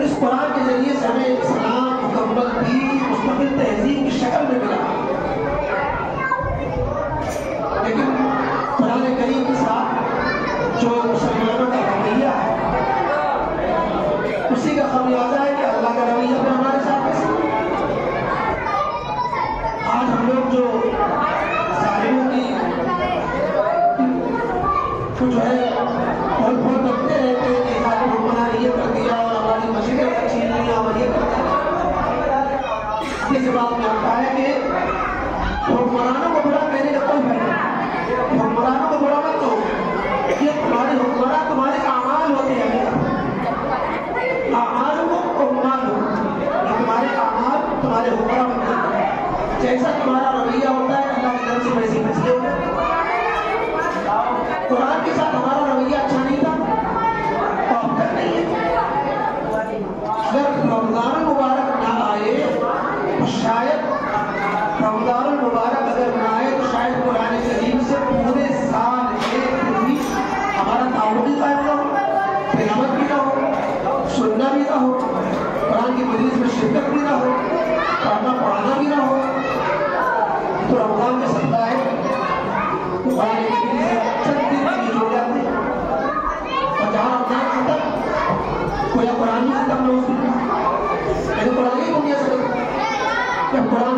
اس قرآن کے ذریعے سے ہمیں اسلام مکمل دین مستقل تہذیب کی شکل میں ملا، لیکن قرآن کریم کے ساتھ جو مسلمانوں کا رویہ ہے اسی کا خمیازہ ہے کہ اللہ کا رویہ بھی ہمارے ساتھ کیسے۔ آج ہم لوگ جو ظالموں کی جو ہے بہت بہت بنتے رہتے ہیں کہ ہماری حکمران نے یہ کر دیا اور ہماری مشرقیں چھین لیا اور یہ کر دیا، اس بات میں آتا ہے کہ حکمرانوں کو برا کہنے کا کوئی فائدہ نہیں۔ حکمرانوں کو برا مت کہو، یہ تمہارے حکمران تمہارے اعمال ہوتے ہیں، اعمال ہو حکمران ہو، یہ تمہارے اعمال تمہارے حکمران ہوتے ہیں۔ جیسا تمہارا رویہ ہوتا ہے اللہ کی طرف سے ویسے فیصلے ہوتے ہیں۔ قرآن کے ساتھ ہمارا رویہ اچھا نہیں تھا اور اب تک نہیں ہے۔ اگر رمضان المبارک نہ آئے تو شاید رمضان المبارک اگر نہ آئے تو شاید قرآن کریم سے پورے سال ایک بھی ہمارا تعلق ہی قائم نہ ہو، تلاوت بھی نہ ہو، سننا بھی نہ ہو، قرآن کی مجلس میں شرکت بھی نہ ہو، پڑھنا پڑھانا بھی نہ ہو۔ تو رمضان میں سکتا ہے قرآن کریم سے چند دن بھی ہو جاتے ہیں اور جہاں رمضان ختم کوئی قرآن ہی ختم نہ ہو سکتا، لیکن قرآن ہی دنیا سے جب قرآن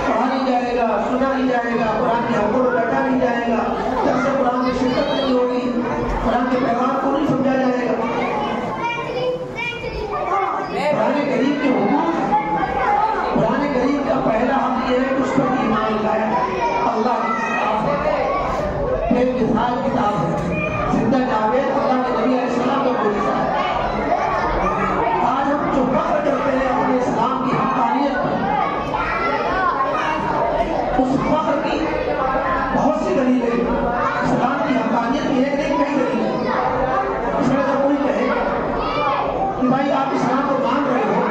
پڑھا نہیں جائے گا، سنا نہیں جائے گا، قرآن کے حقوں میں بیٹھا نہیں جائے گا، جب سے قرآن میں شرکت نہیں ہوگی، قرآن کے پیغام کو نہیں سمجھا جائے گا۔ قرآن کریم کے حقوق، قرآن کریم کا پہلا حق یہ ہے کہ اس پر ایمان لایا جائے۔ اللہ کی کتاب ہے، ایک مثال کتاب ہے، زندہ جاوید اللہ کے نبی علیہ السلام کا معجزہ ہے۔ آج ہم جو فخر کرتے ہیں اپنے اسلام کی حقانیت پر، اس فخر کی بہت سی دلیلیں، اسلام کی حقانیت کی ایک نہیں کئی دلیلیں۔ اس میں اگر کوئی کہے کہ بھائی آپ اسلام کو مان رہے ہو،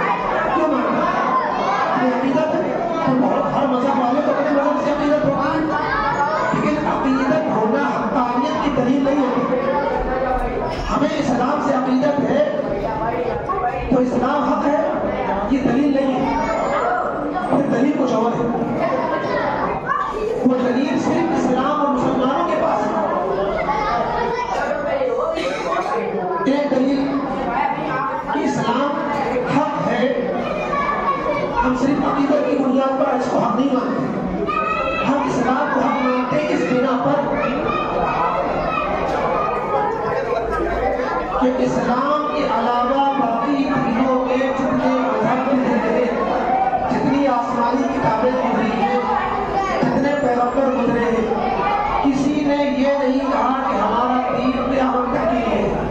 کیوں مان رہے ہو؟ یہ عقیدت ہے، تو بہت ہر مذہب والے تو اپنے مذہب سے عقیدت ہوگی، لیکن عقیدت ہونا حقانیت کی دلیل نہیں ہوتی۔ ہمیں اسلام سے عقیدت ہے تو اسلام حق ہے، یہ دلیل نہیں ہے، یہ دلیل کچھ اور ہے۔ وہ دلیل صرف اسلام اور مسلمانوں کے پاس ہے۔ ایک دلیل کہ اسلام حق ہے، ہم صرف عقیدت کی بنیاد پر اس کو حق نہیں مانتے، ہم اسلام کو حق مانتے اس بنا پر کہ اسلام کے علاوہ باقی دینوں کے جتنے مذہب گزرے، جتنی آسمانی کتابیں گزری ہیں، جتنے پیغمبر گزرے ہیں، کسی نے یہ نہیں کہا کہ ہمارا دین قیامت تک کے لیے ہے،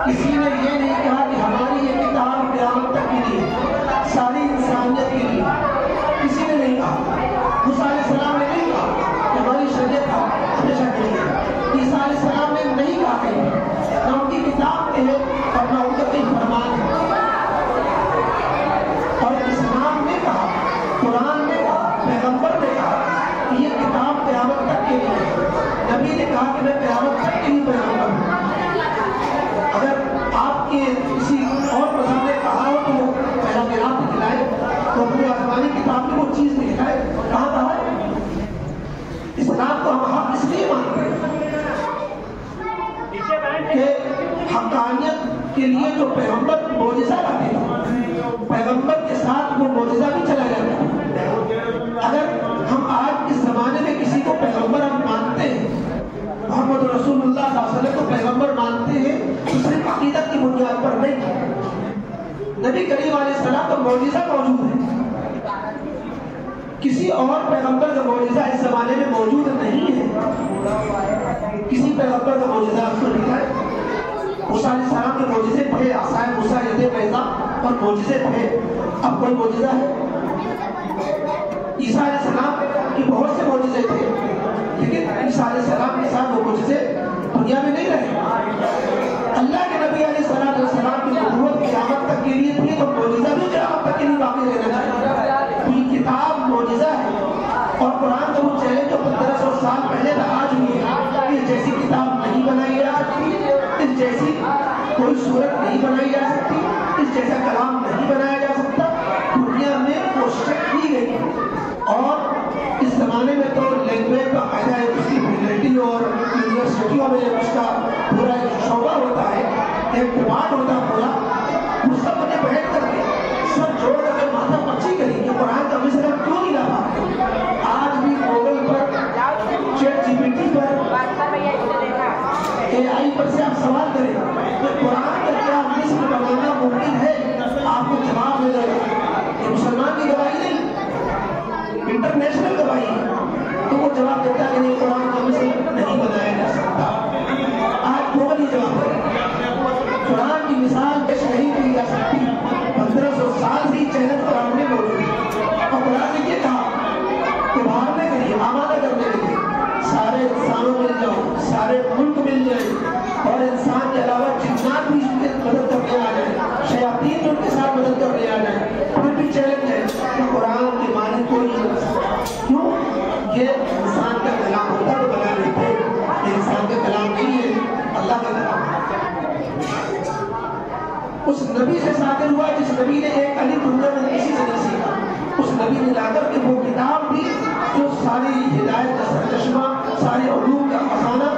کسی نے یہ نہیں کہا کہ ہماری یہ کتاب قیامت تک کے لیے، ساری انسانیت کے لیے کسی نے نہیں کہا۔ موسیٰ علیہ السلام نے نہیں کہا کہ ہماری شریعت ہمیشہ کے لیے، عیسیٰ علیہ السلام نے نہیں کہا کہ نہ ان کی کتاب میں ہے اور نہ ان کا کوئی فرمان ہے۔ اور اسلام نے کہا، قرآن نے کہا، پیغمبر نے کہا کہ یہ کتاب قیامت تک کے لیے ہے۔ نبی نے کہا کہ میں قیامت تک کے لیے پیغمبر ہوں۔ اگر آپ کے کسی اور مذہب نے کہا ہو تو وہ پہلا میراث دکھلائے، تو اپنی آسمانی کتاب میں وہ چیز دکھلائے، کہاں کہا ہے؟ اسلام کو ہم حق اس لیے مانتے ہیں کہ حقانیت کے لیے جو پیغمبر معجزہ لاتے ہیں، پیغمبر کے ساتھ وہ معجزہ بھی چلا جاتا ہے۔ اگر ہم آج اس زمانے میں کسی کو پیغمبر ہم مانتے ہیں، محمد رسول اللہ صلی اللہ علیہ وسلم کو پیغمبر مانتے ہیں، تو صرف عقیدت کی بنیاد پر نہیں، نبی کریم علیہ السلام کا معجزہ موجود ہے، کسی اور پیغمبر کا معجزہ اس زمانے میں موجود نہیں ہے۔ کسی پیغمبر کا معجزہ آپ کو لکھا ہے؟ موسیٰ علیہ السلام کے معجزے تھے، عصائے موسیٰ ید بیضاء اور معجزے تھے، اب کوئی معجزہ ہے؟ عیسیٰ علیہ السلام کے بہت سے معجزے تھے، لیکن عیسیٰ علیہ السلام کے ساتھ وہ معجزے دنیا میں نہیں رہے۔ اللہ کے نبی علیہ السلام کی نبوت قیامت تک کے لیے تھی، تو معجزہ بھی قیامت تک کے لیے باقی رہنا چاہیے۔ یہ کتاب معجزہ ہے، اور قرآن کا وہ چیلنج جو 1500 سال پہلے تھا آج بھی ہے، اس جیسی کتاب نہیں بنائی جا سکتی، اس جیسی کوئی صورت نہیں بنائی جا سکتی، اس جیسا کلام نہیں بنایا جا سکتا. دنیا میں کوشش کی گئی اور اس زمانے میں تو لینگویج کا قاعدہ ہے, اس کی فیکلٹی اور یونیورسٹیوں میں اس کا پورا ایک شعبہ ہوتا ہے, ایک ڈپارٹ ہوتا ہے پورا. وہ سب نے بیٹھ کر کے سب جوڑ کر کے ماتھا پچی کری کہ قرآن کا مصرع کیوں نہیں لاتا. آج بھی گوگل پر, چیٹ جی پی ٹی پر, اے آئی پر سے آپ سوال کریں کہ قرآن کا کیا مصر بنانا ممکن ہے, آپ کو جواب ملے گا. یہ مسلمان کی گواہی نہیں, انٹرنیشنل گواہی ہے. تو وہ جواب دیتا ہے کہ نہیں, قرآن کا مصر نہیں بنایا جا سکتا. آج گوگل ہی جواب دے, قرآن کی مثال پیش نہیں کی جا سکتی. 1500 سال سے چیلنج قرآن میں موجود ہے. اور قرآن نے یہ کہا کہ بھاگنے کے لیے, آمادہ کرنے کے لیے سارے انسانوں مل جاؤ, سارے ملک مل جائے, اور انسان کے علاوہ جنات بھی اس کی مدد کرنے آ جائے, شیاطین بھی ان کے ساتھ مدد کرنے آ جائے. پھر بھی چیلنج ہے کہ قرآن کے معنی کوئی نہیں بتا سکتا. کیوں؟ یہ انسان کا کلام ہوتا تو بنا لیتے. یہ انسان کا کلام نہیں ہے, اللہ کا کلام ہے. اس نبی سے صادر ہوا جس نبی نے ایک الف دنیا میں کسی سے نہیں سیکھا. اس نبی نے لا کر کے وہ کتاب دی جو ساری ہدایت کا سرچشمہ, سارے علوم کا خزانہ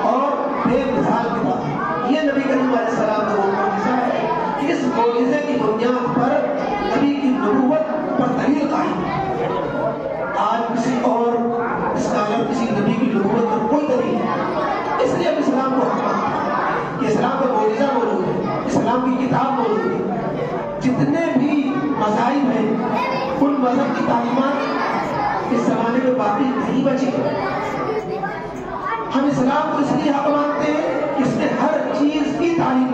اور بے مثال کتاب. یہ نبی کریم علیہ السلام کا وہ معجزہ ہے. اس معجزے کی بنیاد پر نبی کی نبوت پر دلیل قائم ہے. آج کسی اور اسکالر کسی نبی کی نبوت پر کوئی دلیل نہیں. اس لیے ہم اسلام کو حق مانتے ہیں کہ اسلام کا معجزہ موجود ہے, اسلام کی کتاب موجود ہے. جتنے بھی مذاہب ہیں ان مذہب کی تعلیمات اس زمانے میں باقی نہیں بچی. ہم اسلام کو اس لیے حق مانتے ہیں کہ اس میں ہر چیز کی تعلیم